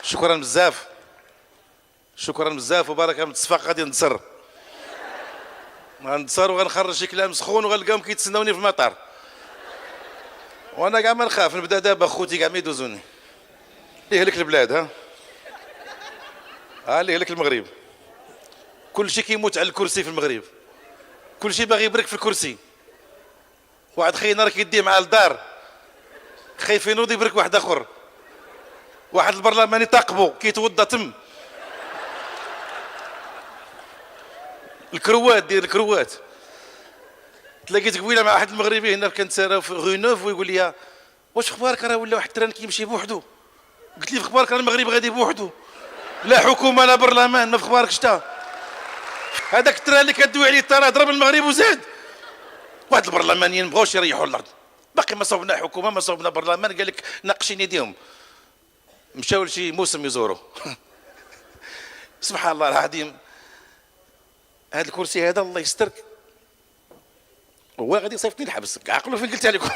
شكرا بزاف، شكرا بزاف وبارك متصفق. غادي نتصر، غنتصر وغنخرج شي كلام سخون وغنلقاهم كيتسناوني في المطار، وانا كاع ما نخاف. نبدا دابا خوتي كاع ما يدوزوني. اللي يهلك البلاد، اللي يهلك المغرب. كل شيء كيموت على الكرسي في المغرب، كل شيء باغي يبرك في الكرسي. واحد خينا راه كيديه مع الدار، خايفين ينوض يبرك واحد اخر. واحد البرلماني تاقبو كيتوضا تم الكروات ديال الكروات. تلاقيت قبيله مع واحد المغربي هنا كنت ساره في غو نوف، ويقول لي واش اخبارك؟ راه ولا واحد التران كيمشي بوحدو. قلت لي في اخبارك؟ راه المغرب غادي بوحدو، لا حكومه لا برلمان، ما في اخبارك شتا. هذاك التران اللي كدوي عليه الطرا ضرب المغرب وزاد. واحد البرلمانيين ما بغاوش يريحوا الارض، باقي ما صوبنا حكومه ما صوبنا برلمان، قال لك ناقشين يديهم. مشاو لشي موسم يزوروا. سبحان الله العظيم. هذا الكرسي هذا الله يسترك هو غادي يصيفطني الحبس. عقلوا فين قلتها لكم.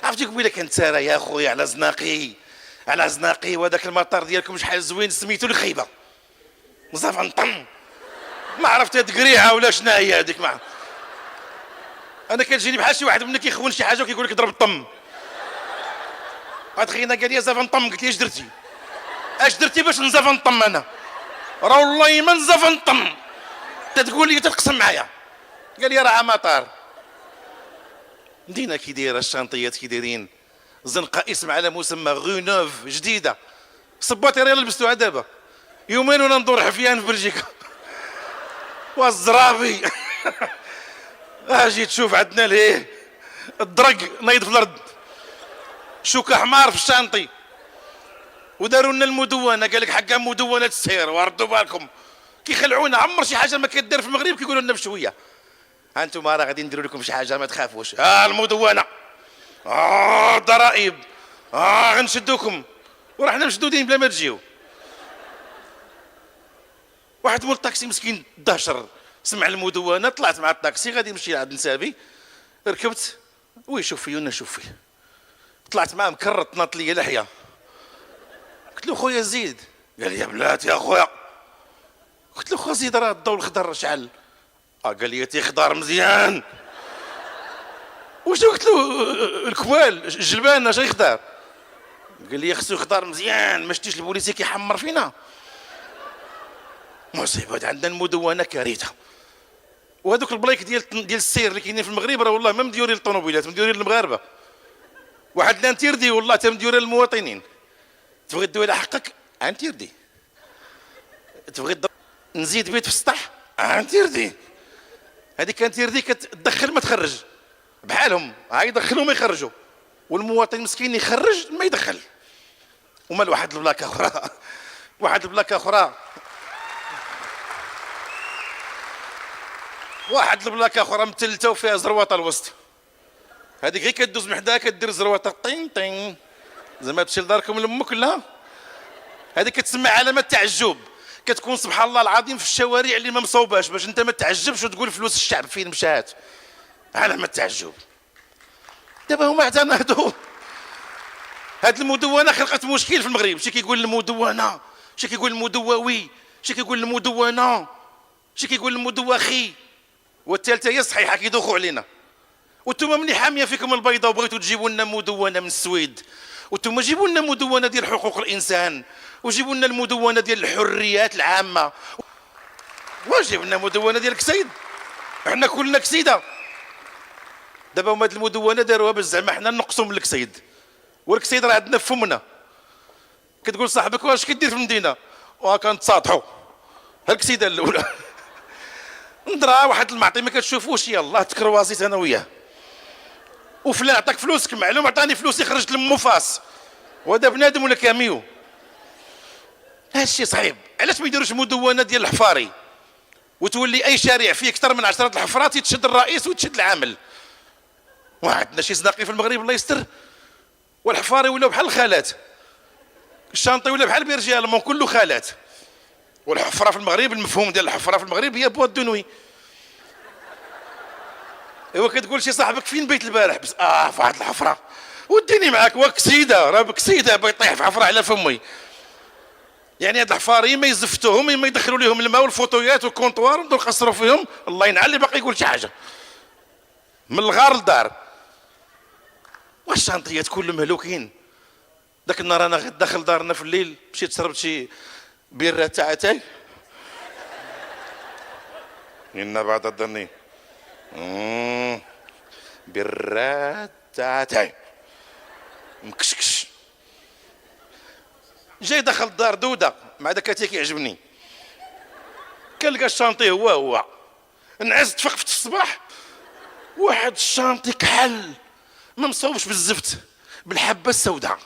عرفتي قبيله كانت ساره يا خويا على زناقي، على زناقي. وهذاك المطار ديالكم شحال زوين، سميتو الخيبه. نصافا نطم، ما عرفت هاد قريعه ولا شنو هي هذيك. مع انا كتجيني بحال شي واحد منا كيخون شي حاجه وكيقول لك ضرب الطم. واحد خينا قال لي زافا نطم، قلت لي اش درتي؟ اش درتي باش نزافا نطم؟ انا راه والله ما نزافا نطم. تتقول لي تتقسم معايا. قال لي راه مطار. مدينه كي دايره، الشانطيات كي دايرين، زنقه اسم على مسمى غو نوف جديده. صباطي راه لبستوها دابا يومين وانا ندور حفيان في بلجيكا. والزرابي. اجي تشوف عندنا ليه الدرق نايض في الارض، شوكه حمار في الشانطي. وداروا لنا المدونه، قال لك حقا مدونه السير. وردوا بالكم كيخلعونا. عمر شي حاجه ما كدير في المغرب كيقولوا لنا بشويه انتم راه غادي نديروا لكم شي حاجه ما تخافوش. المدونه، ضرائب، غنشدوكم. ورحنا مشدودين بلا ما تجيو. واحد مول الطاكسي مسكين دهشر سمع المدونه، طلعت مع الطاكسي غادي نمشي لعند نسابي. ركبت وي شوف فيه وانا نشوف فيه. طلعت معاه مكرط ناط لي لحيه. قلت له خويا زيد. قال لي يا بلاتي يا خويا. قلت له خويا زيد راه الضوء الخضر شعل. قال لي تيخضر مزيان. واش قلت له الكوال الجلبان اش يخضر؟ قال لي خصو يخضر مزيان. ما شتيش البوليسي كيحمر فينا؟ مصيبه. عندنا المدونه كارثه. وهذوك البلايك ديال السير اللي كاينين في المغرب راه والله ما مديورين للطوموبيلات، مديورين للمغاربه. واحد الانتيردي والله تا مديورين للمواطنين. تبغي تدوي على حقك انتيردي، تبغي نزيد بيت في السطح انتيردي. هذيك انتيردي كتدخل ما تخرج بحالهم. يدخلوا ما يخرجوا، والمواطن مسكين يخرج ما يدخل. ومال واحد البلاكه اخرى. واحد البلاكه اخرى، واحد البلاكه اخرى متلته وفيها زروطه الوسط. هذيك غير كدوز من حداها كدير زروطه طين طين زعما تمشي لداركم لامك. لا، هذيك كتسمى علامه تعجب. كتكون سبحان الله العظيم في الشوارع اللي ما مصوباش باش انت ما تعجبش وتقول فلوس الشعب فين مشات. علامه تعجب. دابا هما اعتمدوا. هاد المدونه خلقت مشكل في المغرب. شي كيقول المدونه، شي كيقول المدووي، شي كيقول المدونه، شي كيقول المدوخي، والثالثه هي الصحيحه كيدوخوا علينا. وانتم ملي حاميه فيكم البيضه وبغيتوا تجيبوا لنا مدونه من السويد، وانتم جيبوا لنا مدونه ديال حقوق الانسان، وجيبوا لنا المدونه ديال الحريات العامه، وجيبوا لنا مدونه ديال الكسيد. حنا كلنا كسيده. دابا هما هاد المدونه داروها باش زعما حنا نقصوا من الكسيد، والكسيد راه عندنا في فمنا. كتقول صاحبك واش كدير في المدينه؟ كنتصاطحوا. الكسيده الاولى. نضرا واحد المعطي ما كتشوفوش، يلاه تكروازيت انا وياه. وفلان عطاك فلوسك، معلوم عطاني فلوسي خرجت لمو فاس، وهذا بنادم ولا كاميو. هادشي صعيب. علاش ما يديروش مدونه ديال الحفاري وتولي اي شارع فيه اكثر من 10 الحفرات يتشد الرئيس ويتشد العامل؟ وعندنا شي زناقي في المغرب الله يستر، والحفاري ولاو بحال الخالات، الشانطي ولا بحال بيرجيالمون كله خالات. والحفره في المغرب، المفهوم ديال الحفره في المغرب هي بواد دونوي. ايوا كتقول شي صاحبك فين بيت البارح؟ بس في واحد الحفره وديني معاك وكسيده، راه بكسيده بيطيح في حفره على فمي. يعني هاد الحفاري ما يزفتوهم، ما يدخلوا لهم الماء والفوطويات والكونطوار ونبداو نقصروا فيهم. الله ينعل اللي باقي يقول شي حاجه من الغار للدار. والشانطيات كلهم مهلوكين. ذاك النهار انا داخل دارنا في الليل، مشيت شربت شي بيره تاع اتاي. إن بعد الظن بيرات تاع اتاي مكشكش. جاي دخل الدار دوده مع داك اتاي كيعجبني، كنلقى الشانطي هو نعس تفقفت في الصباح، واحد الشانطي كحل ما مصوبش بالزفت بالحبه السوداء،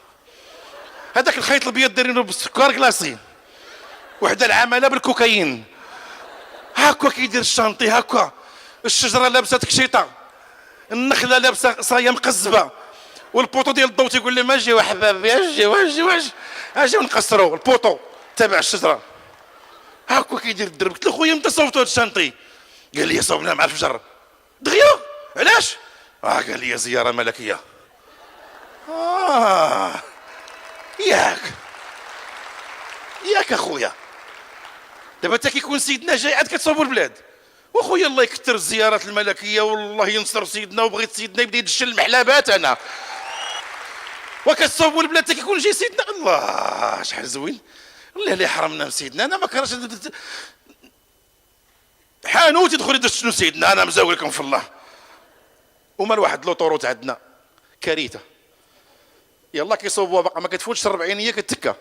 هذاك الخيط الابيض دايرينه بالسكر كلاصي، وحده العماله بالكوكايين. هاكا كيدير الشانطي هاكا، الشجره لابسه تكشيطه، النخله لابسه صايه مقزبه، والبوطو ديال الضو تيقول لي ما جيو احبابي اجيو نقصروا البوطو تابع الشجره. هاكا كيدير الدرب. قلت له خويا متى صوبتو هاد الشانطي؟ قال لي صوبناه مع الفجر. دغيا علاش؟ قال لي زياره ملكيه. ياك اخويا، دابا تا كيكون سيدنا جاي عاد كتصوبوا البلاد. وخويا الله يكثر الزيارات الملكيه والله ينصر سيدنا، وبغيت سيدنا يبدا يدشل المحلابات انا. وكتصوبوا البلاد تا كيكون جاي سيدنا. الله شحال زوين، الله اللي حرمنا من سيدنا. انا ما كرهتش حانوت يدخل يدش شنو سيدنا، انا مزاول لكم في الله. ومال واحد لوطوروت عندنا كارثه، يلا كيصوبوها باقا ما كتفوتش 40 هي كتكا.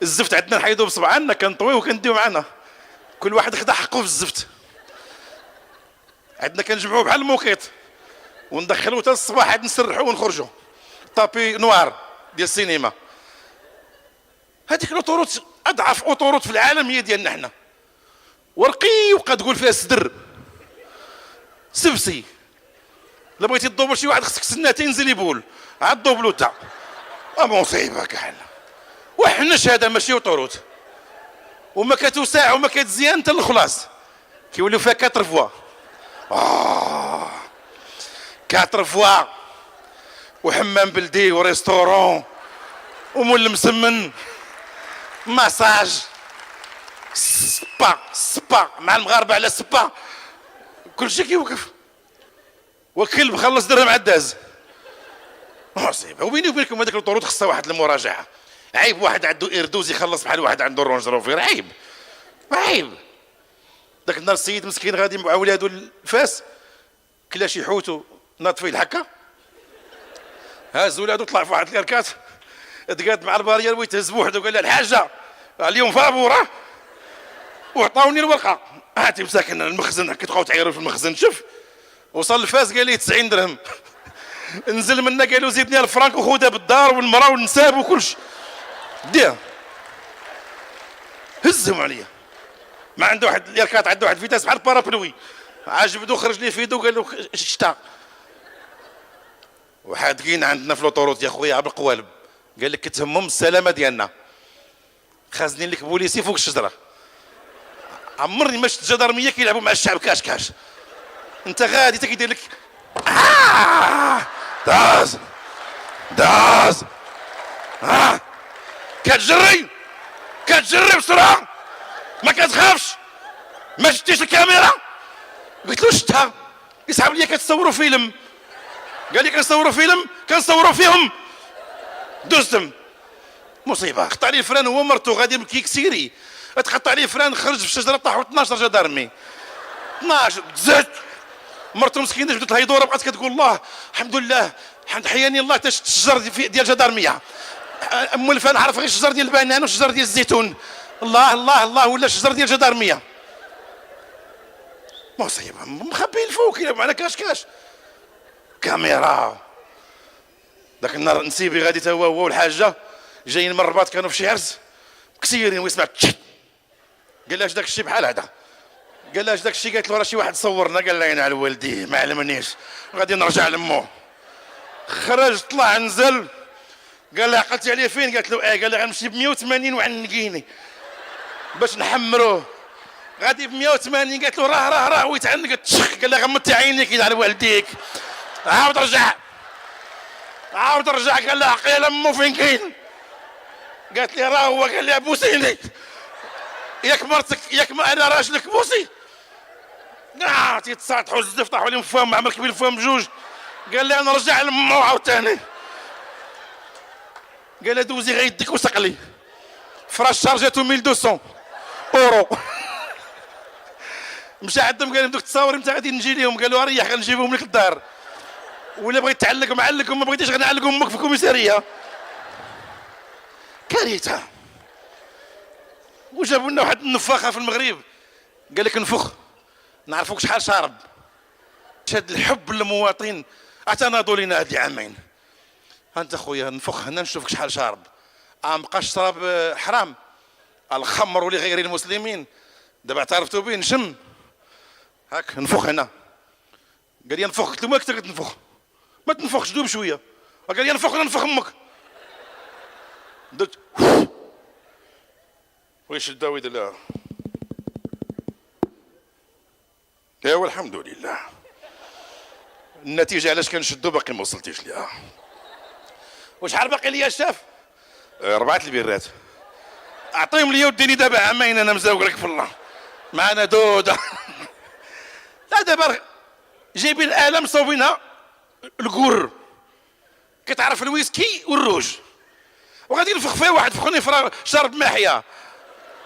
الزفت عندنا نحيدو بصبعنا كنطويو وكنديو معنا، كل واحد خدا حقه في الزفت. عندنا كنجمعوه بحال الموقيت وندخلوه حتى الصباح عاد نسرحوه ونخرجوا. طابي نوار ديال السينما. هذيك الاوتوروت اضعف اوتوروت في العالم هي ديالنا حنا، ورقيقه تقول فيها السدر سبسي. الا بغيتي تدوبل شي واحد خصك سنتين تنزل يبول عاد دوبلو تا. مصيبه كحل. وحنش هذا ماشي اوتوروت، وما كتوسع وما كتزيان حتى الخلاص كيوليو فيها 4 فوا. 4 فوا وحمام بلدي وريستورون ومول مسمن ماساج سبا مع المغاربه على سبا، كلشي كيوقف. وكلب خلص درهم عداز. مصيبه. وبيني وبينكم هذيك الطرود خصها واحد المراجعه. عيب واحد عنده ايردوز يخلص بحال واحد عنده رونج روفير، عيب. ذاك النهار السيد مسكين غادي مع ولادو الفاس، كلا شي حوتو ناض فيه الحكه، هاز ولادو طلع في واحد الكركات، تقاد مع البارير ويتهز بوحدو قال لها الحاجه اليوم فابوره وعطاوني الورقه. هاتي مساكن المخزن، كتبقاو تعيروا في المخزن. شوف وصل الفاس قال لي 90 درهم. نزل منا قالوا زيدني الفرانك وخذها بالدار والمراه والنساب وكلشي. ديها هزهم عليا. ما عنده واحد اليركات، عنده واحد فيتاس بحال بارابلوي، عجبدو خرج لي في يدو قال له شتا. وحادقين عندنا في لوطوروت يا خويا بالقوالب، قال لك كتهمهم السلامه ديالنا، خازنين لك بوليسي فوق الشجره. عمرني ما شفت جدارميه كيلعبوا مع الشعب كاش. انت غادي تا كيدير لك داز كتجري بسرعه، ما كتخافش. ما شفتيش الكاميرا؟ قلت له شفتها. يسحب لي كتصوروا فيلم، قال لي كنصوروا فيلم كنصوروا فيهم. دوزتم مصيبه. قطع لي الفران هو مرتو غادي بكيك سيري، تقطع لي فران خرج في الشجره طاحوا 12 جدارمي. 12 تزاد مرتو مسكينه جبدت الهيدوره بقات كتقول الله الحمد لله حياني الله تا شفت الشجر ديال جدارميه. مولفه نعرف غير الشجر ديال البنان والشجر ديال الزيتون. الله ولا الشجر ديال جدارميه. مصيبه مخبيين الفوق كيلعبوا على كاش كاميرا. ذاك النهار نسيبي غادي تا هو والحاجه جايين من الرباط، كانوا في شي عرس كسيرين ويسمع قال لها اش داك الشيء بحال هذا، قال لها اش داك الشيء، قالت له راه شي واحد صورنا، قال لها ينعل والديه ما علمنيش غادي نرجع لمو. خرج طلع نزل قال لها عقلتي عليه فين؟ قالت له قال لها غنمشي ب 180 وعنقيني باش نحمروه. غادي ب 180 قالت له راه ويتعنق. قال لها غمضتي عينيك ينعل والديك عاود رجع. عاود رجع قال لها عقيله امو فين كاين؟ قالت لي راه هو. قال لي بوسيني، ياك مرتك ياك ما انا راجلك بوسي. تيتصاطحوا الزفت طاحوا لهم فهم عمر كبير فهم بجوج. قال لي انا رجع لمو عاوتاني. قال لي دوزي غير يديك وسقلي. فراش شارجاتو 1200 اورو. مشى عندهم قال لهم دوك التصاور نتا غادي نجي لهم. قالوا ريح غنجيبهم لك الدار، ولا بغيت تعلق معلق وما بغيتيش غنعلق امك في الكوميساريه. كارثه. وجابوا لنا واحد النفاخه في المغرب قال لك نفخ نعرفوك شحال شارب. شاد الحب للمواطن اعتنضوا لنا هاد العامين. انت خويا نفخ هنا نشوفك شحال شارب. ما بقاش شراب حرام، الخمر لغير المسلمين. دابا اعترفتوا به نشم هاك نفخ هنا. قال لي نفخ. قلت له ما كنت تنفخ؟ ما تنفخش دوب شويه. قال لي نفخ ولا نفخ امك؟ درت ويش الداوي لا. ايوا الحمد لله. النتيجه علاش كنشدو باقي ما وصلتيش ليها. وشحال باقي ليا الشاف؟ 4 البيرات. اعطيهم لي وديني دابا عامين انا مزاوق لك في الله. معنا دوده. لا دابا جايبين الاله مصوبينها الكور. كتعرف الويسكي والروج، وغادي ينفخ فيها واحد فخوني فرا شارب محيا.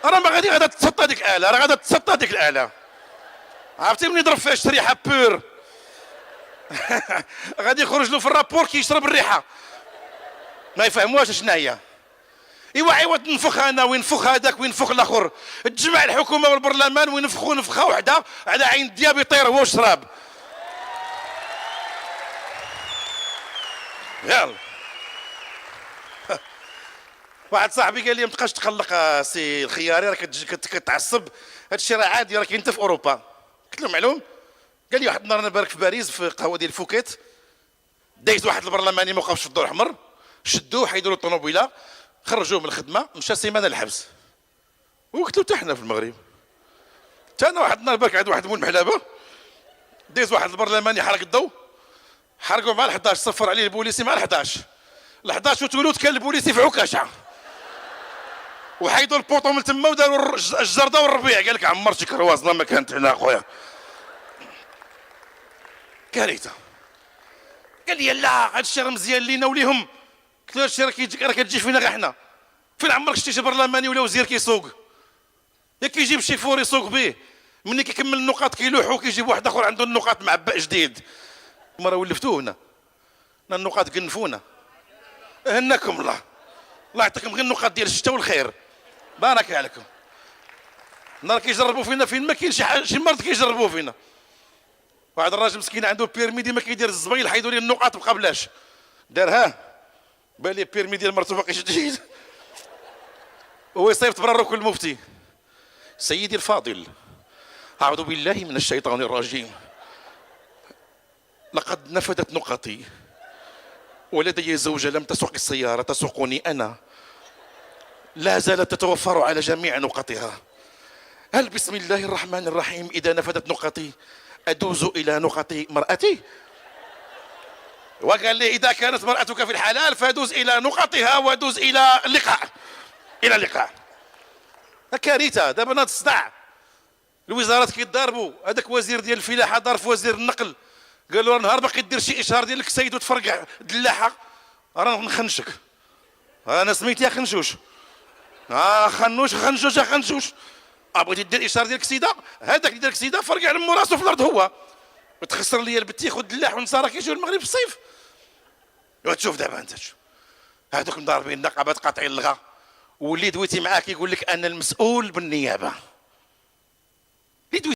راه ما غادي تسطى ديك الاله، راه غادا تسطى ديك الاله. عرفتي منين يضرب فيها شريحه بور. غادي يخرج له في الرابور كيشرب الريحه. ما يفهموهاش شنو هي. ايوا عوض نفخ انا وينفخ هذاك وينفخ الاخر، تجمع الحكومه والبرلمان وينفخوا نفخه واحده على عين الدياب يطير هو الشراب. يلا. واحد صاحبي قال لي ما تبقاش تقلق سي الخياري، راك كتعصب، هادشي راه عادي، راه كاين حتى في اوروبا. قلت له معلوم. قال لي واحد النهار انا بارك في باريس في قهوه ديال فوكيت، دايز واحد البرلماني ما وقفش في الضوء الاحمر، شدوه حيدوا له الطوموبيله، خرجوه من الخدمه، مشى سيمانه للحبس. وقلت له حتى حنا في المغرب. حتى انا واحد النهار بارك عند واحد مول محلابه، دايز واحد البرلماني حرق الضوء، حرقوا مع ال11، صفر عليه البوليسي مع ال11. ال11 وتولد كان البوليسي في عكاشه، وحيدوا البوطو من تما وداروا الجرده والربيع. قال لك عمرتي كروازنا ما كانت هنا اخويا. كارثه. قال لي لا هادشي راه مزيان لينا وليهم. قلت له هادشي راه كتجي فينا غير حنا. فين عمرك شتي شي برلماني ولا وزير كيسوق؟ ياك كيجيب شي فور يسوق به، ملي كيكمل النقاط كيلوحو كيجيب واحد اخر عنده النقاط معبأ جديد. ما راه ولفتوه هنا النقاط كنفونا. هناكم الله يعطيكم غير النقاط ديال الشتاء والخير. بارك عليكم. نهار كيجربوا فينا فين ما كاين شي مرض كيجربوا فينا. واحد الراجل مسكين عنده بيرمي ديما كيدير الزبايل، حيدوا ليه النقاط بقى بلاش. دارها بان لي بيرمي ديال مرتو باقي جديد. هو يصيفط برا الركن المفتي. سيدي الفاضل، اعوذ بالله من الشيطان الرجيم، لقد نفدت نقطي ولدي زوجة لم تسوق السيارة، تسوقني أنا، لا زالت تتوفر على جميع نقطها. هل بسم الله الرحمن الرحيم إذا نفدت نقطي أدوز إلى نقط مرأتي؟ وقال لي إذا كانت مرأتك في الحلال فدوز إلى نقطها ودوز إلى اللقاء. إلى اللقاء. كارثة. دابا ناض الصداع، الوزارات كيتضاربوا. هذاك وزير ديال الفلاحة ضارب في وزير النقل، قال له نهار باقي دير شي اشهار ديالك السيد وتفرقع دلاحه راه نخنشك. انا سميتي خنشوش. خنشوش. بغيتي دير اشهار ديالك سيده، هذاك اللي ديالك سيده فرقع لمو راسو في الارض هو. وتخسر لي البتيخ والدلاح والنصارى كيجيو المغرب في الصيف. وتشوف دابا انت هذوك مضاربين النقابات قاطعين اللغه، واللي دويتي معاه كيقول لك انا المسؤول بالنيابه.